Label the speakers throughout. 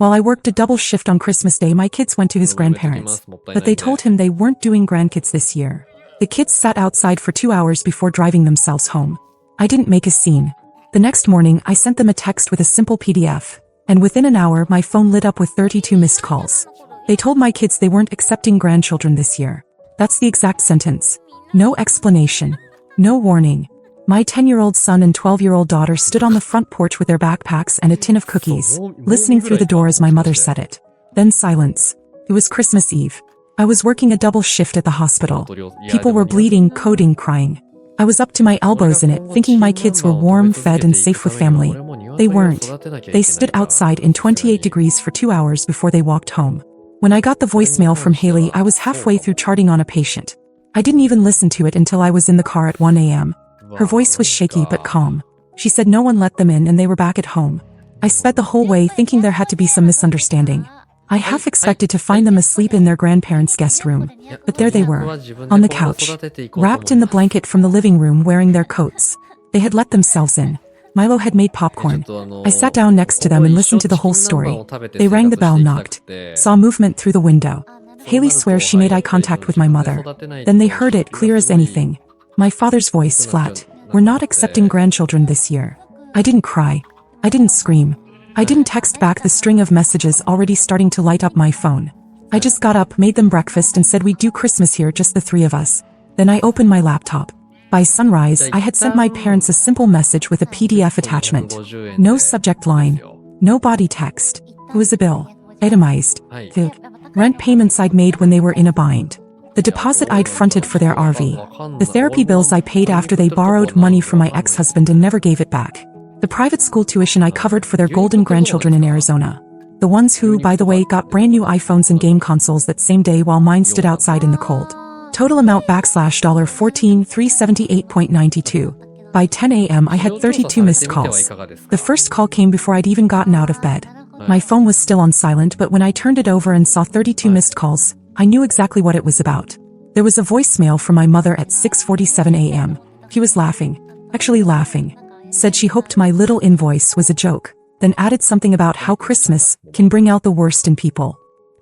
Speaker 1: While I worked a double shift on Christmas Day, my kids went to his grandparents, but they told him they weren't doing grandkids this year. The kids sat outside for 2 hours before driving themselves home. I didn't make a scene. The next morning, I sent them a text with a simple PDF, and within an hour, my phone lit up with 32 missed calls. They told my kids they weren't accepting grandchildren this year. That's the exact sentence. No explanation. No warning. My 10-year-old son and 12-year-old daughter stood on the front porch with their backpacks and a tin of cookies, listening through the door as my mother said it. Then silence. It was Christmas Eve. I was working a double shift at the hospital. People were bleeding, coding, crying. I was up to my elbows in it, thinking my kids were warm, fed, and safe with family. They weren't. They stood outside in 28 degrees for 2 hours before they walked home. When I got the voicemail from Haley, I was halfway through charting on a patient. I didn't even listen to it until I was in the car at 1 a.m. Her voice was shaky but calm. She said no one let them in and they were back at home. I sped the whole way thinking there had to be some misunderstanding. I half expected to find them asleep in their grandparents' guest room, but there they were, on the couch, wrapped in the blanket from the living room wearing their coats. They had let themselves in. Milo had made popcorn. I sat down next to them and listened to the whole story. They rang the bell, knocked, saw movement through the window. Haley swears she made eye contact with my mother. Then they heard it clear as anything. My father's voice, flat. We're not accepting grandchildren this year. I didn't cry. I didn't scream. I didn't text back the string of messages already starting to light up my phone. I just got up, made them breakfast and said we'd do Christmas here, just the three of us. Then I opened my laptop. By sunrise, I had sent my parents a simple message with a PDF attachment. No subject line. No body text. It was a bill. Itemized. The rent payments I'd made when they were in a bind. The deposit I'd fronted for their RV. The therapy bills I paid after they borrowed money from my ex-husband and never gave it back. The private school tuition I covered for their golden grandchildren in Arizona. The ones who, by the way, got brand new iPhones and game consoles that same day while mine stood outside in the cold. Total amount $14,378.92. By 10 a.m. I had 32 missed calls. The first call came before I'd even gotten out of bed. My phone was still on silent, but when I turned it over and saw 32 missed calls, I knew exactly what it was about. There was a voicemail from my mother at 6:47 a.m. He was laughing. Actually laughing. Said she hoped my little invoice was a joke, then added something about how Christmas can bring out the worst in people.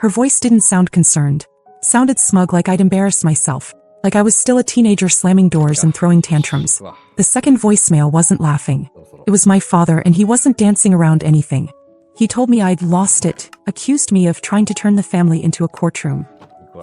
Speaker 1: Her voice didn't sound concerned. Sounded smug, like I'd embarrassed myself, like I was still a teenager slamming doors and throwing tantrums. The second voicemail wasn't laughing. It was my father, and he wasn't dancing around anything. He told me I'd lost it, accused me of trying to turn the family into a courtroom.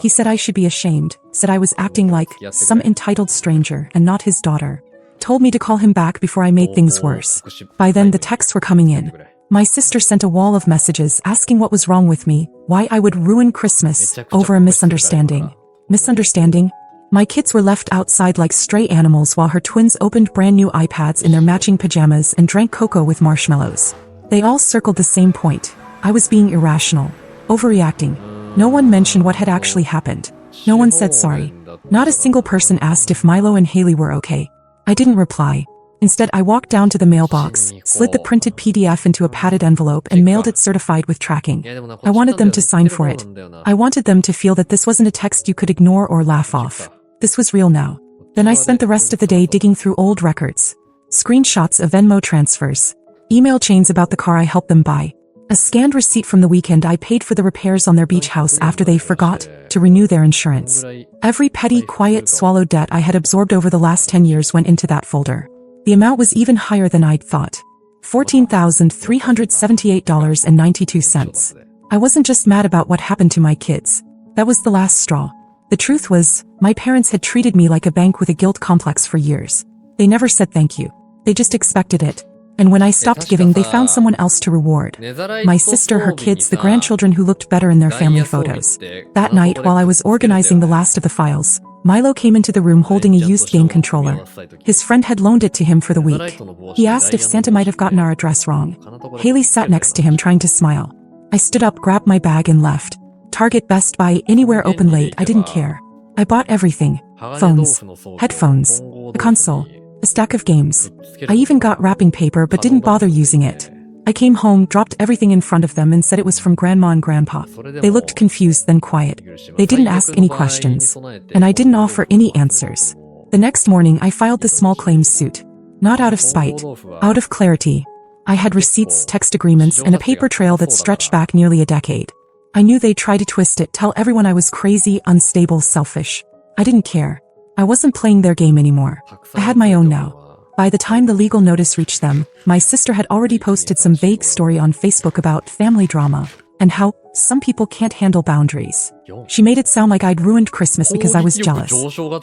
Speaker 1: He said I should be ashamed, said I was acting like some entitled stranger and not his daughter. Told me to call him back before I made things worse. By then the texts were coming in. My sister sent a wall of messages asking what was wrong with me, why I would ruin Christmas over a misunderstanding. Misunderstanding? My kids were left outside like stray animals while her twins opened brand new iPads in their matching pajamas and drank cocoa with marshmallows. They all circled the same point. I was being irrational, overreacting. No one mentioned what had actually happened. No one said sorry. Not a single person asked if Milo and Haley were okay. I didn't reply. Instead, I walked down to the mailbox, slid the printed PDF into a padded envelope and mailed it certified with tracking. I wanted them to sign for it. I wanted them to feel that this wasn't a text you could ignore or laugh off. This was real now. Then I spent the rest of the day digging through old records. Screenshots of Venmo transfers. Email chains about the car I helped them buy. A scanned receipt from the weekend I paid for the repairs on their beach house after they forgot to renew their insurance. Every petty, quiet, swallowed debt I had absorbed over the last 10 years went into that folder. The amount was even higher than I'd thought. $14,378.92. I wasn't just mad about what happened to my kids. That was the last straw. The truth was, my parents had treated me like a bank with a guilt complex for years. They never said thank you. They just expected it. And when I stopped giving, they found someone else to reward. My sister, her kids, the grandchildren who looked better in their family photos. That night, while I was organizing the last of the files, Milo came into the room holding a used game controller. His friend had loaned it to him for the week. He asked if Santa might have gotten our address wrong. Haley sat next to him trying to smile. I stood up, grabbed my bag and left. Target, Best Buy, anywhere open late, I didn't care. I bought everything. Phones, headphones, a console, a stack of games. I even got wrapping paper but didn't bother using it. I came home, dropped everything in front of them and said it was from Grandma and Grandpa. They looked confused, then quiet. They didn't ask any questions. And I didn't offer any answers. The next morning I filed the small claims suit. Not out of spite. Out of clarity. I had receipts, text agreements, and a paper trail that stretched back nearly a decade. I knew they'd try to twist it, tell everyone I was crazy, unstable, selfish. I didn't care. I wasn't playing their game anymore. I had my own now. By the time the legal notice reached them, my sister had already posted some vague story on Facebook about family drama and how some people can't handle boundaries. She made it sound like I'd ruined Christmas because I was jealous.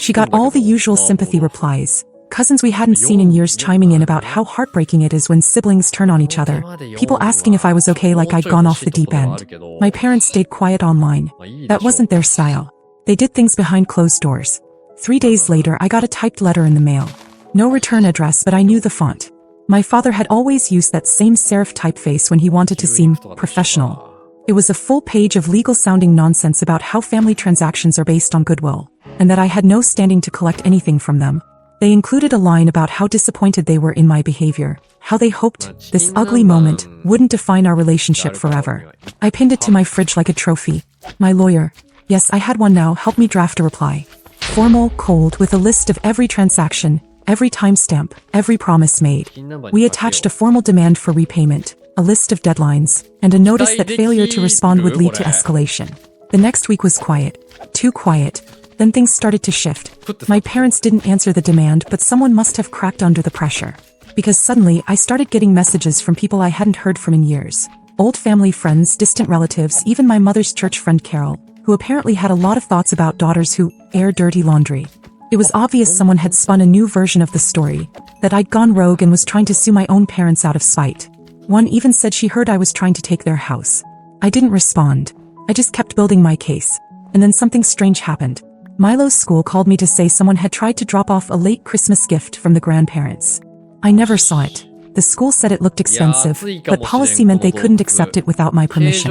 Speaker 1: She got all the usual sympathy replies. Cousins we hadn't seen in years chiming in about how heartbreaking it is when siblings turn on each other. People asking if I was okay like I'd gone off the deep end. My parents stayed quiet online. That wasn't their style. They did things behind closed doors. 3 days later, I got a typed letter in the mail. No return address, but I knew the font. My father had always used that same serif typeface when he wanted to seem professional. It was a full page of legal-sounding nonsense about how family transactions are based on goodwill, and that I had no standing to collect anything from them. They included a line about how disappointed they were in my behavior, how they hoped this ugly moment wouldn't define our relationship forever. I pinned it to my fridge like a trophy. My lawyer, yes, I had one now, helped me draft a reply. Formal, cold, with a list of every transaction, every timestamp, every promise made. We attached a formal demand for repayment, a list of deadlines, and a notice that failure to respond would lead to escalation. The next week was quiet. Too quiet. Then things started to shift. My parents didn't answer the demand, but someone must have cracked under the pressure. Because suddenly, I started getting messages from people I hadn't heard from in years. Old family friends, distant relatives, even my mother's church friend Carol, who apparently had a lot of thoughts about daughters who air dirty laundry. It was obvious someone had spun a new version of the story, that I'd gone rogue and was trying to sue my own parents out of spite. One even said she heard I was trying to take their house. I didn't respond. I just kept building my case. And then something strange happened. Milo's school called me to say someone had tried to drop off a late Christmas gift from the grandparents. I never saw it. The school said it looked expensive, but policy meant they couldn't accept it without my permission.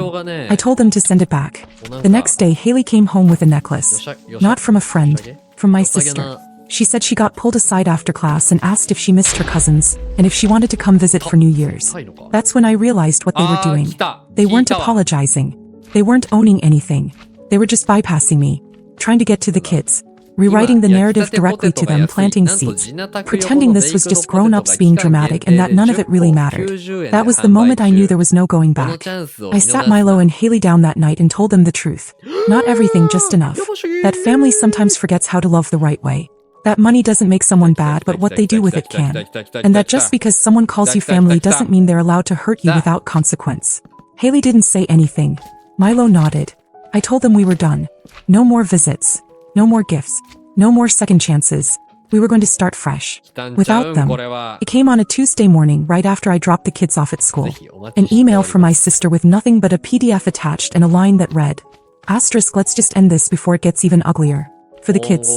Speaker 1: I told them to send it back. The next day, Haley came home with a necklace. Not from a friend, from my sister. She said she got pulled aside after class and asked if she missed her cousins, and if she wanted to come visit for New Year's. That's when I realized what they were doing. They weren't apologizing. They weren't owning anything. They were just bypassing me, trying to get to the kids. Rewriting the narrative directly to them, planting seeds, pretending this was just grown-ups being dramatic and that none of it really mattered. That was the moment I knew there was no going back. I sat Milo and Haley down that night and told them the truth. Not everything, just enough. That family sometimes forgets how to love the right way. That money doesn't make someone bad, but what they do with it can. And that just because someone calls you family doesn't mean they're allowed to hurt you without consequence. Haley didn't say anything. Milo nodded. I told them we were done. No more visits. No more gifts. No more second chances. We were going to start fresh. Without them. It came on a Tuesday morning right after I dropped the kids off at school. An email from my sister with nothing but a PDF attached and a line that read, "Asterisk, let's just end this before it gets even uglier. For the kids."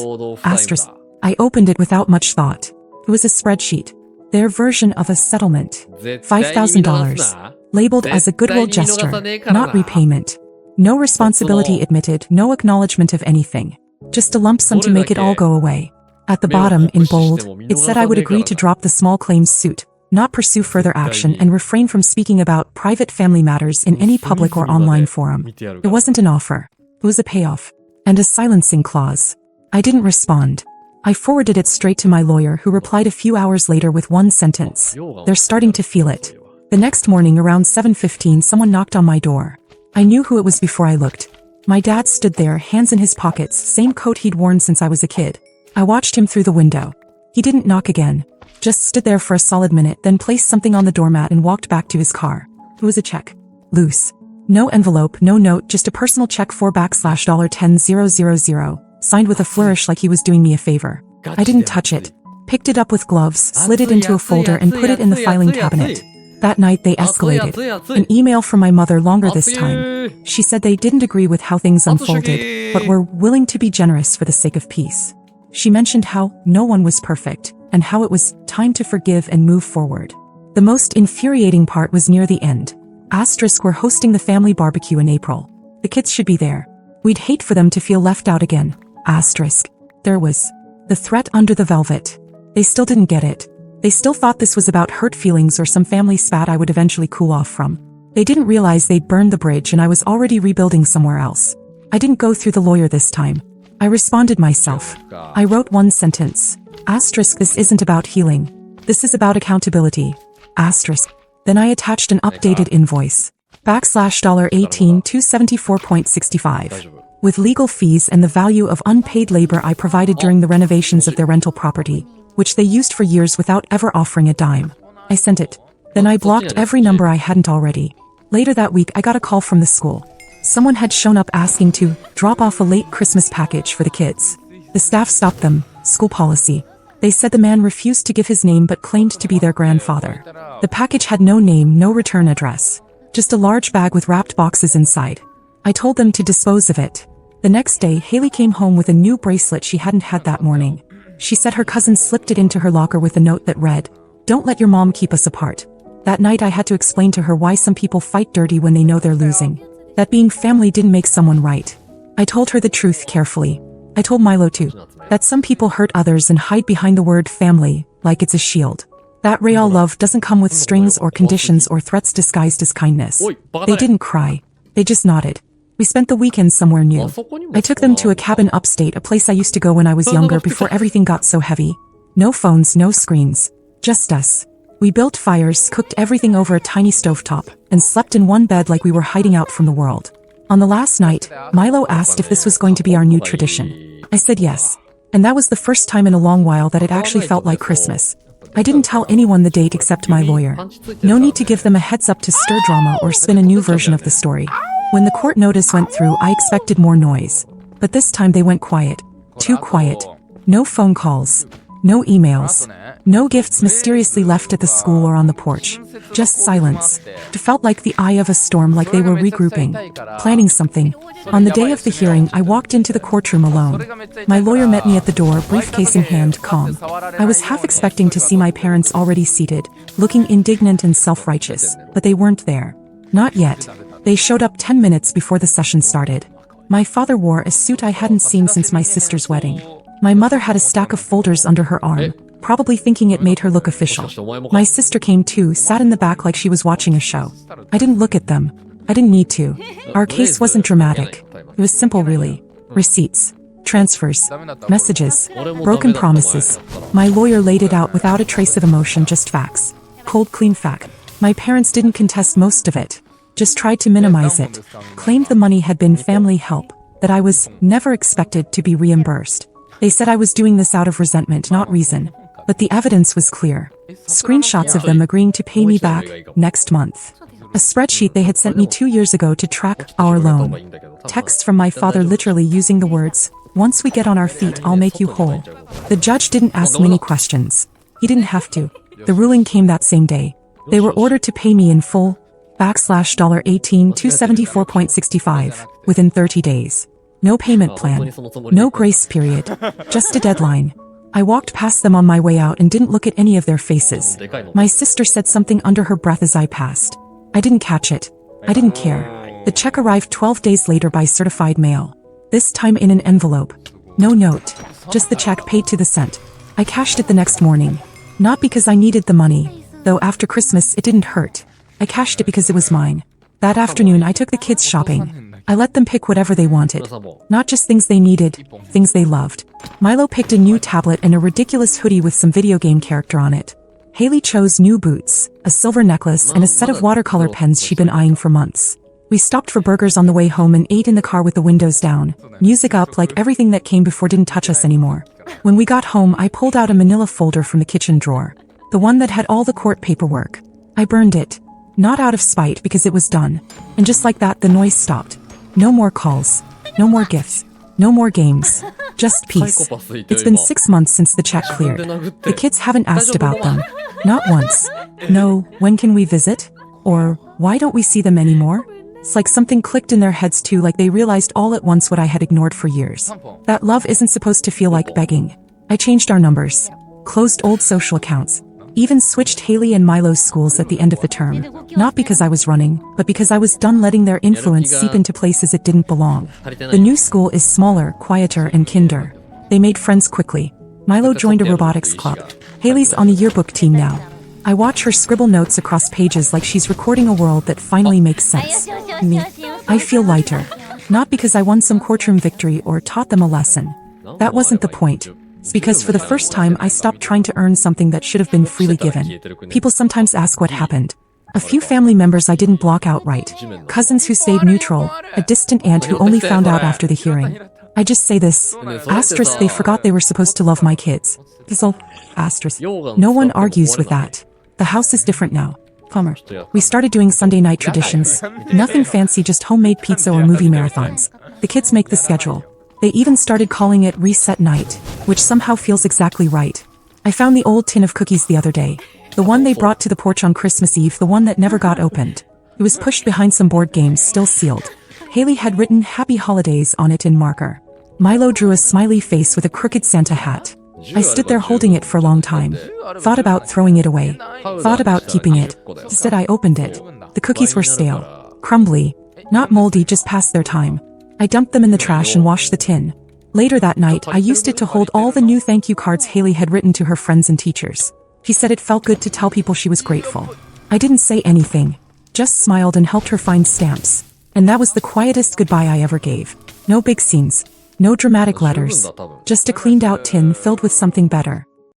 Speaker 1: Asterisk. I opened it without much thought. It was a spreadsheet. Their version of a settlement. $5,000. Labeled as a goodwill gesture, not repayment. No responsibility admitted, no acknowledgement of anything. Just a lump sum to make it all go away. At the bottom, in bold, it said I would agree to drop the small claims suit, not pursue further action, and refrain from speaking about private family matters in any public or online forum. It wasn't an offer. It was a payoff. And a silencing clause. I didn't respond. I forwarded it straight to my lawyer, who replied a few hours later with one sentence. "They're starting to feel it." The next morning around 7:15, someone knocked on my door. I knew who it was before I looked. My dad stood there, hands in his pockets, same coat he'd worn since I was a kid. I watched him through the window. He didn't knock again. Just stood there for a solid minute, then placed something on the doormat and walked back to his car. It was a check. Loose. No envelope, no note, just a personal check for $10,000, signed with a flourish like he was doing me a favor. I didn't touch it. Picked it up with gloves, slid it into a folder and put it in the filing cabinet. That night they escalated. An email from my mother, longer this time. She said they didn't agree with how things unfolded, but were willing to be generous for the sake of peace. She mentioned how no one was perfect, and how it was time to forgive and move forward. The most infuriating part was near the end. Asterisk, we're hosting the family barbecue in April. The kids should be there. We'd hate for them to feel left out again. Asterisk. There was the threat under the velvet. They still didn't get it. They still thought this was about hurt feelings or some family spat I would eventually cool off from. They didn't realize they'd burned the bridge and I was already rebuilding somewhere else. I didn't go through the lawyer this time. I responded myself. I wrote one sentence. Asterisk, this isn't about healing. This is about accountability. Asterisk. Then I attached an updated invoice. $18,274.65. With legal fees and the value of unpaid labor I provided during the renovations of their rental property, which they used for years without ever offering a dime. I sent it. Then I blocked every number I hadn't already. Later that week I got a call from the school. Someone had shown up asking to drop off a late Christmas package for the kids. The staff stopped them, school policy. They said the man refused to give his name but claimed to be their grandfather. The package had no name, no return address. Just a large bag with wrapped boxes inside. I told them to dispose of it. The next day, Haley came home with a new bracelet she hadn't had that morning. She said her cousin slipped it into her locker with a note that read, "Don't let your mom keep us apart." That night I had to explain to her why some people fight dirty when they know they're losing. That being family didn't make someone right. I told her the truth carefully. I told Milo too. That some people hurt others and hide behind the word family, like it's a shield. That real love doesn't come with strings or conditions or threats disguised as kindness. They didn't cry. They just nodded. We spent the weekend somewhere new. I took them to a cabin upstate, a place I used to go when I was younger before everything got so heavy. No phones, no screens. Just us. We built fires, cooked everything over a tiny stovetop, and slept in one bed like we were hiding out from the world. On the last night, Milo asked if this was going to be our new tradition. I said yes. And that was the first time in a long while that it actually felt like Christmas. I didn't tell anyone the date except my lawyer. No need to give them a heads up to stir drama or spin a new version of the story. When the court notice went through, I expected more noise. But this time they went quiet. Too quiet. No phone calls. No emails. No gifts mysteriously left at the school or on the porch. Just silence. It felt like the eye of a storm, like they were regrouping, planning something. On the day of the hearing, I walked into the courtroom alone. My lawyer met me at the door, briefcase in hand, calm. I was half expecting to see my parents already seated, looking indignant and self-righteous, but they weren't there. Not yet. They showed up 10 minutes before the session started. My father wore a suit I hadn't seen since my sister's wedding. My mother had a stack of folders under her arm, probably thinking it made her look official. My sister came too, sat in the back like she was watching a show. I didn't look at them. I didn't need to. Our case wasn't dramatic. It was simple, really. Receipts, transfers, messages, broken promises. My lawyer laid it out without a trace of emotion, just facts. Cold, clean fact. My parents didn't contest most of it. Just tried to minimize it. Claimed the money had been family help, that I was never expected to be reimbursed. They said I was doing this out of resentment, not reason. But the evidence was clear. Screenshots of them agreeing to pay me back next month. A spreadsheet they had sent me 2 years ago to track our loan. Texts from my father literally using the words, "Once we get on our feet, I'll make you whole." The judge didn't ask many questions. He didn't have to. The ruling came that same day. They were ordered to pay me in full, $18,274.65, within 30 days. No payment plan. No grace period. Just a deadline. I walked past them on my way out and didn't look at any of their faces. My sister said something under her breath as I passed. I didn't catch it. I didn't care. The check arrived 12 days later by certified mail. This time in an envelope. No note. Just the check paid to the cent. I cashed it the next morning. Not because I needed the money, though after Christmas it didn't hurt. I cashed it because it was mine. That afternoon I took the kids shopping. I let them pick whatever they wanted. Not just things they needed, things they loved. Milo picked a new tablet and a ridiculous hoodie with some video game character on it. Haley chose new boots, a silver necklace, and a set of watercolor pens she'd been eyeing for months. We stopped for burgers on the way home and ate in the car with the windows down, music up, like everything that came before didn't touch us anymore. When we got home, I pulled out a manila folder from the kitchen drawer. The one that had all the court paperwork. I burned it. Not out of spite, because it was done. And just like that, the noise stopped. No more calls. No more gifts. No more games. Just peace. It's been 6 months since the check cleared. The kids haven't asked about them. Not once. No, when can we visit? Or, why don't we see them anymore? It's like something clicked in their heads too, like they realized all at once what I had ignored for years. That love isn't supposed to feel like begging. I changed our numbers. Closed old social accounts. Even switched Haley and Milo's schools at the end of the term. Not because I was running, but because I was done letting their influence seep into places it didn't belong. The new school is smaller, quieter, and kinder. They made friends quickly. Milo joined a robotics club. Haley's on the yearbook team now. I watch her scribble notes across pages like she's recording a world that finally makes sense. Me. I feel lighter. Not because I won some courtroom victory or taught them a lesson. That wasn't the point. It's because for the first time I stopped trying to earn something that should have been freely given. People sometimes ask what happened. A few family members I didn't block outright. Cousins who stayed neutral, a distant aunt who only found out after the hearing. I just say this, asterisk they forgot they were supposed to love my kids. This'll, asterisk. No one argues with that. The house is different now. Plumber. We started doing Sunday night traditions. Nothing fancy, just homemade pizza or movie marathons. The kids make the schedule. They even started calling it reset night, which somehow feels exactly right. I found the old tin of cookies the other day. The one they brought to the porch on Christmas Eve, the one that never got opened. It was pushed behind some board games, still sealed. Haley had written Happy Holidays on it in marker. Milo drew a smiley face with a crooked Santa hat. I stood there holding it for a long time. Thought about throwing it away. Thought about keeping it. Instead I opened it. The cookies were stale. Crumbly. Not moldy, just past their time. I dumped them in the trash and washed the tin. Later that night, I used it to hold all the new thank you cards Haley had written to her friends and teachers. She said it felt good to tell people she was grateful. I didn't say anything. Just smiled and helped her find stamps. And that was the quietest goodbye I ever gave. No big scenes. No dramatic letters. Just a cleaned out tin filled with something better.